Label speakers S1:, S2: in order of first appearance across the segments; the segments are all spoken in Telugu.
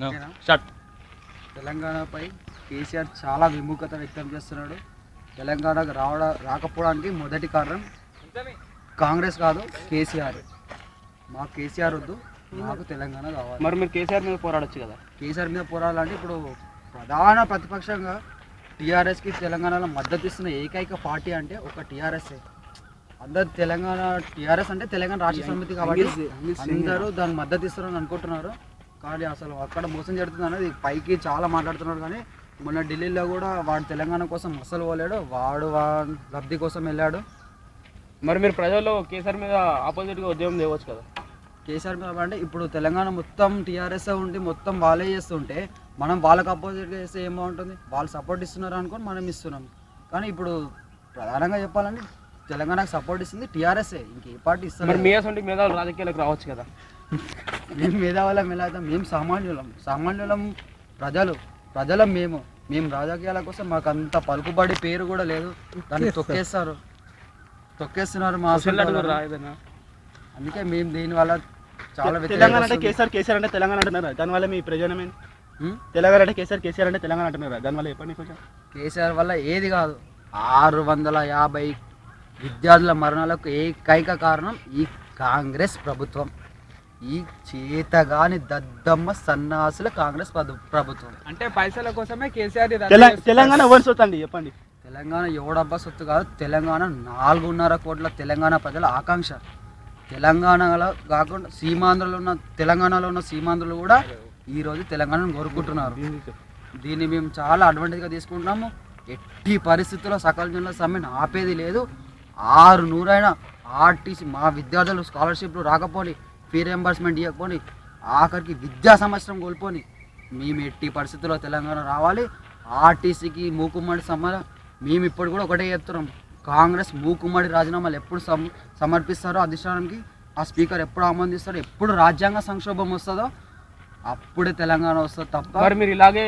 S1: ఓకేనా?
S2: స్టార్ట్.
S1: తెలంగాణపై కేసీఆర్ చాలా విముఖత వ్యక్తం చేస్తున్నాడు. తెలంగాణకు రాకపోవడానికి మొదటి కారణం కాంగ్రెస్ కాదు, కేసీఆర్. మాకు కేసీఆర్ వద్దు, మాకు తెలంగాణ కావాలి.
S2: మరి మీరు కేసీఆర్ మీద పోరాడొచ్చు కదా.
S1: కేసీఆర్ మీద పోరాడాలంటే ఇప్పుడు ప్రధాన ప్రతిపక్షంగా టీఆర్ఎస్కి తెలంగాణలో మద్దతు ఇస్తున్న ఏకైక పార్టీ అంటే ఒక టీఆర్ఎస్ఏ. అందరు తెలంగాణ టీఆర్ఎస్ అంటే తెలంగాణ రాష్ట్ర సమితి కాబట్టి అందరూ దానికి మద్దతు ఇస్తారని అనుకుంటున్నారు. కానీ అసలు అక్కడ మోసం జరుగుతుంది అనేది పైకి చాలా మాట్లాడుతున్నారు. కానీ మొన్న ఢిల్లీలో కూడా వాడు తెలంగాణ కోసం అసలు పోలేడు, వాడు లబ్ధి కోసం వెళ్ళాడు.
S2: మరి మీరు ప్రజల్లో కేసీఆర్ మీద ఆపోజిట్గా ఉద్యమం చేయవచ్చు కదా.
S1: కేసీఆర్ మీద అంటే ఇప్పుడు తెలంగాణ మొత్తం టీఆర్ఎస్ ఉండి మొత్తం వాళ్ళే చేస్తుంటే మనం వాళ్ళకి అపోజిట్గా చేస్తే ఏం బాగుంటుంది? వాళ్ళు సపోర్ట్ ఇస్తున్నారు అనుకోని మనం ఇస్తున్నాం. కానీ ఇప్పుడు ప్రధానంగా చెప్పాలంటే తెలంగాణకు సపోర్ట్ ఇస్తుంది టీఆర్ఎస్ఏ, ఇంకే పార్టీ ఇస్తారు.
S2: మరి మీ మేధావులు రాజకీయాలకు రావచ్చు కదా.
S1: మేము మేధావులం ఎలా అవుతాం? మేము సామాన్యులం ప్రజలం మేము రాజకీయాల కోసం మాకు అంత పలుకుబడి పేరు కూడా లేదు. దాన్ని తొక్కేస్తున్నారు మా అందుకే మేము దీనివల్ల చాలా
S2: తెలంగాణ అంటే కేసీఆర్ అంటే తెలంగాణ అంటున్నారు. దానివల్ల మీ ప్రయోజనం ఏంటి? తెలంగాణ అంటే కేసీఆర్ అంటే తెలంగాణ అంటున్నారు. దానివల్ల చెప్పండి కొంచెం.
S1: కేసీఆర్ వల్ల ఏది కాదు. 650 విద్యార్థుల మరణాలకు ఏకైక కారణం ఈ కాంగ్రెస్ ప్రభుత్వం. ఈ చేతగాని దద్దమ్మ సన్నాసుల కాంగ్రెస్ ప్రభుత్వం.
S2: అంటే పైసల కోసమే కేసీఆర్ తెలంగాణ ఎవరి సొత్తు అండి చెప్పండి.
S1: తెలంగాణ ఎవడబ్బా సొత్తు కాదు. తెలంగాణ 4.5 కోట్ల తెలంగాణ ప్రజల ఆకాంక్ష. తెలంగాణలో కాకుండా తెలంగాణలో ఉన్న సీమాంధ్రులు కూడా ఈరోజు తెలంగాణను కోరుకుంటున్నారు. దీన్ని మేము చాలా అడ్వాంటేజ్గా తీసుకుంటున్నాము. ఎట్టి పరిస్థితుల్లో సకల జనుల సమ్మెను ఆపేది లేదు. 600 ఆర్టీసీ మా విద్యార్థులు స్కాలర్షిప్లు రాకపోని, ఫీ రియంబర్స్మెంట్ ఇవ్వకపోని, ఆఖరికి విద్యా సంవత్సరం కోల్పోని మేము ఎట్టి పరిస్థితుల్లో తెలంగాణ రావాలి. ఆర్టీసీకి మూకుమ్మడి మేము ఇప్పుడు కూడా ఒకటే చెప్తున్నాం. కాంగ్రెస్ మూకుమ్మడి రాజీనామాలు ఎప్పుడు సమర్పిస్తారో అధిష్టానానికి, ఆ స్పీకర్ ఎప్పుడు ఆమోదిస్తారో, ఎప్పుడు రాజ్యాంగ సంక్షోభం వస్తుందో అప్పుడే తెలంగాణ వస్తుంది తప్ప.
S2: మరి మీరు ఇలాగే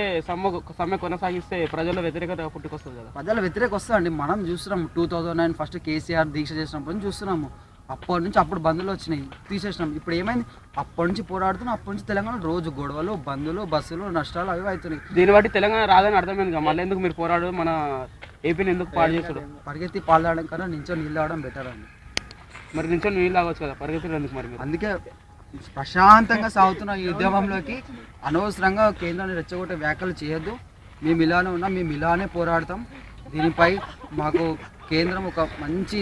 S2: సమ్మె కొనసాగిస్తే ప్రజల వ్యతిరేకత పుట్టుకొస్తుంది కదా.
S1: ప్రజల వ్యతిరేక వస్తుందండి. మనం చూస్తున్నాం 2009 ఫస్ట్ కేసీఆర్ దీక్ష చేసినప్పటి నుంచి చూస్తున్నాము. అప్పటి నుంచి అప్పుడు బంధువులు వచ్చినాయి, తీసేసినాం. ఇప్పుడు ఏమైంది? అప్పటి నుంచి పోరాడుతున్నాం. అప్పటి నుంచి తెలంగాణ రోజు గొడవలు, బంధువులు, బస్సులు, నష్టాలు అవి అవుతున్నాయి.
S2: దీన్ని బట్టి తెలంగాణ రాదని అర్థమైంది కదా. మళ్ళీ ఎందుకు మీరు పోరాడు? మన ఏపీని ఎందుకు పాడు చేస్తాడు?
S1: పరిగెత్తి పాల్దాడడం కన్నా నించో నీళ్ళు తాగడం బెటర్ అండి.
S2: మరి నించో నీళ్ళు తాగొచ్చు కదా, పరిగెత్తి ఎందుకు? మరి
S1: అందుకే ప్రశాంతంగా సాగుతున్న ఈ ఉద్యమంలోకి అనవసరంగా కేంద్రాన్ని రెచ్చగొట్టే వ్యాఖ్యలు చేయొద్దు. మేము ఇలానే ఉన్నాం, మేము ఇలానే పోరాడతాం. దీనిపై మాకు కేంద్రం ఒక మంచి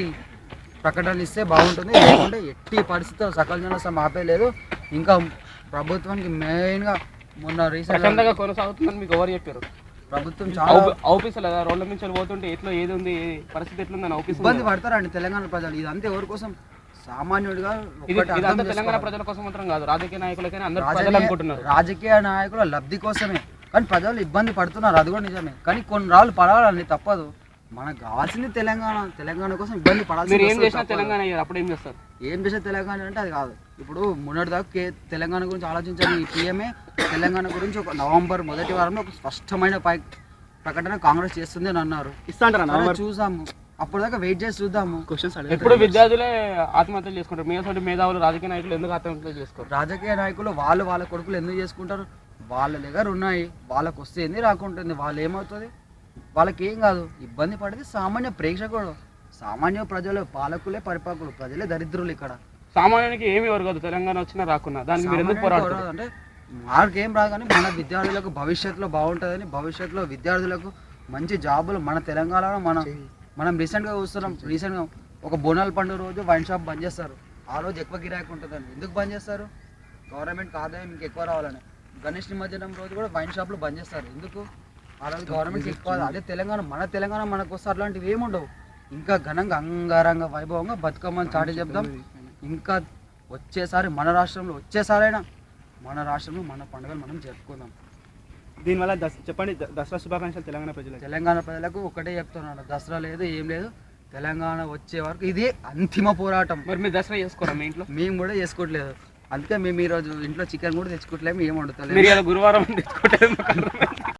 S1: ప్రకటన ఇస్తే బాగుంటుంది. లేకుంటే ఎట్టి పరిస్థితుల్లో సకల జన సమ్మె ఆపేయలేదు. ఇంకా ప్రభుత్వానికి మెయిన్గా మొన్న
S2: రీసెంట్గా కొనసాగుతుందని మీకు ఎవరు చెప్పారు?
S1: ప్రభుత్వం చాలా
S2: ఆఫీసులు కదా, రోడ్ల నుంచి పోతుంటే ఎట్లా ఏది ఉంది పరిస్థితి ఎట్లుందని ఆఫీస్
S1: ఇబ్బంది పడతారండి తెలంగాణ ప్రజలు. ఇదంతా ఎవరి కోసం? సామాన్యుడిగా
S2: తెలంగాణ ప్రజల కోసం మాత్రం కాదు, రాజకీయ నాయకులకైనా అందరూ ప్రజలు అనుకుంటున్నారు.
S1: రాజకీయ నాయకుల లబ్ధి కోసమే. కానీ ప్రజలు ఇబ్బంది పడుతున్నారు, అది కూడా నిజమే. కానీ కొన్ని రాళ్ళు పడవాలండి, తప్పదు. మనకు కావాల్సింది తెలంగాణ కోసం ఇబ్బంది పడాల్సింది.
S2: ఏం చేసినా తెలంగాణ అప్పుడు ఏం చేస్తారు?
S1: ఏం చేసే తెలంగాణ అంటే అది కాదు. ఇప్పుడు మొన్నటిదాకా తెలంగాణ గురించి ఆలోచించాలి ఈ పీఎంఏ. తెలంగాణ గురించి ఒక నవంబర్ మొదటి వారంలో ఒక స్పష్టమైన ప్రకటన కాంగ్రెస్ చేస్తుంది అని అన్నారు. చూసాము. అప్పుడు దాకా వెయిట్ చేసి చూద్దాము.
S2: ఇప్పుడు విద్యార్థులే ఆత్మహత్యలు చేసుకుంటారు. మీ మేధావులు రాజకీయ నాయకులు ఎందుకు ఆత్మహత్యలు చేసుకోరు?
S1: రాజకీయ నాయకులు వాళ్ళ కొడుకులు ఎందుకు చేసుకుంటారు? వాళ్ళ దగ్గర ఉన్నాయి, వాళ్ళకు వస్తే ఏంది, రాకుంటుంది. వాళ్ళు ఏమవుతుంది? వాళ్ళకి ఏం కాదు. ఇబ్బంది పడేది సామాన్య ప్రేక్షకుడు, సామాన్య ప్రజలు. పాలకులే పరిపాలకులు, ప్రజలే దరిద్రులు. ఇక్కడ
S2: సామాన్యానికి ఏమి ఎవరు కాదు. తెలంగాణ వచ్చినా రాకున్నా దానికి మీరు ఎందుకు పోరాడుతారు?
S1: అంటే మార్కేం రాదు, కానీ మన విద్యార్థులకు భవిష్యత్తులో బాగుంటుందని, భవిష్యత్తులో విద్యార్థులకు మంచి జాబులు మన తెలంగాణలో మనం రీసెంట్గా చూస్తున్నాం. ఒక బోనాల పండుగ రోజు వైన్ షాప్ బంద్ చేస్తారు. ఆ రోజు ఎక్కువ గిరాకీ ఉంటుందని. ఎందుకు బంద్ చేస్తారు? గవర్నమెంట్కి ఆదాయం ఇంకెక్కువ రావాలని. గణేష్ నిమజ్జనం రోజు కూడా వైన్ షాప్లు బంద్ చేస్తారు. ఎందుకు? ఆ రోజు గవర్నమెంట్కి ఎక్కువ. అదే మన తెలంగాణ మనకు వస్తే అట్లాంటివి ఏమి ఉండవు. ఇంకా ఘనంగా అంగరంగ వైభవంగా బతుకమ్మని చాటి చెప్దాం. ఇంకా మన రాష్ట్రంలో మన పండుగలు మనం జరుపుకుందాం.
S2: దీనివల్ల చెప్పండి, దసరా శుభాకాంక్షలు తెలంగాణ ప్రజలకు.
S1: ఒకటే చెప్తున్నాను, దసరా లేదు, ఏం లేదు. తెలంగాణ వచ్చే వరకు ఇదే అంతిమ పోరాటం.
S2: మరి మీరు దసరా చేసుకోరా? మీ ఇంట్లో?
S1: మేము కూడా చేసుకోవట్లేదు. అందుకే మేము ఈరోజు ఇంట్లో చికెన్ కూడా తెచ్చుకోవట్లేము, ఏం వండుతలేదు.
S2: గురువారం తెచ్చుకోవట్లేదు.